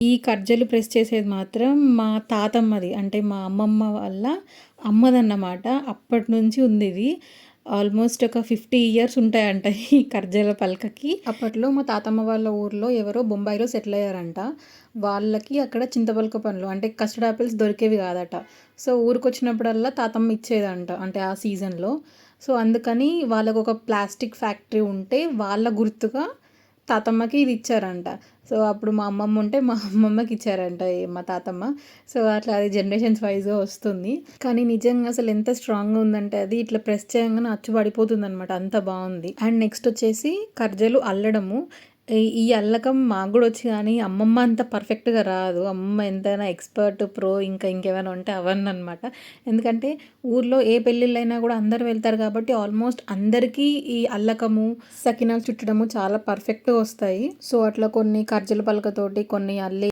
ఈ కర్జలు ప్రెస్ చేసేది మాత్రం మా తాతమ్మది. అంటే మా అమ్మమ్మ వాళ్ళ అమ్మదన్నమాట. అప్పటినుంచి ఉంది ఇది. ఆల్మోస్ట్ ఒక 50 ఇయర్స్ ఉంటాయంట ఈ కర్జల పలకకి. అప్పట్లో మా తాతమ్మ వాళ్ళ ఊర్లో ఎవరో బొంబాయిలో సెటిల్ అయ్యారంట. వాళ్ళకి అక్కడ చింతపలక పండ్లు అంటే కస్టర్డ్ ఆపిల్స్ దొరికేవి కాదట. సో ఊరికొచ్చినప్పుడల్లా తాతమ్మ ఇచ్చేదంట. అంటే ఆ సీజన్‌లో. సో అందుకని వాళ్ళకొక ప్లాస్టిక్ ఫ్యాక్టరీ ఉంటే వాళ్ళ గుర్తుగా తాతమ్మకి ఇది ఇచ్చారంట. సో అప్పుడు మా అమ్మమ్మ ఉంటే మా అమ్మమ్మకి ఇచ్చారంట మా తాతమ్మ. సో అట్లా అది జనరేషన్స్ వైస్‌గా వస్తుంది. కానీ నిజంగా అసలు ఎంత స్ట్రాంగ్‌గా ఉందంటే అది ఇట్లా ప్రెస్ చేయంగానే అచ్చు పడిపోతుందనమాట. అంత బావుంది. అండ్ నెక్స్ట్ వచ్చేసి కర్జలు అల్లడము. ఈ అల్లకం మాకు గూడా వచ్చు గానీ అమ్మమ్మ అంత పర్ఫెక్ట్‌గా రాదు. అమ్మమ్మ ఎంతైనా ఎక్స్‌పర్ట్, ప్రో ఇంకేమైనా ఉంటే అవన్ననమాట. ఎందుకంటే ఊర్లో ఏ పెళ్ళిళ్ళైనా గూడా అందరూ వెళ్తారు కాబట్టి ఆల్మోస్ట్ అందరికీ ఈ అల్లకము, సకినాలు చుట్టడము చాలా పర్ఫెక్ట్‌గా వస్తాయి. సో అట్లా కొన్ని కర్జల పలకతోటి కొన్ని అల్లి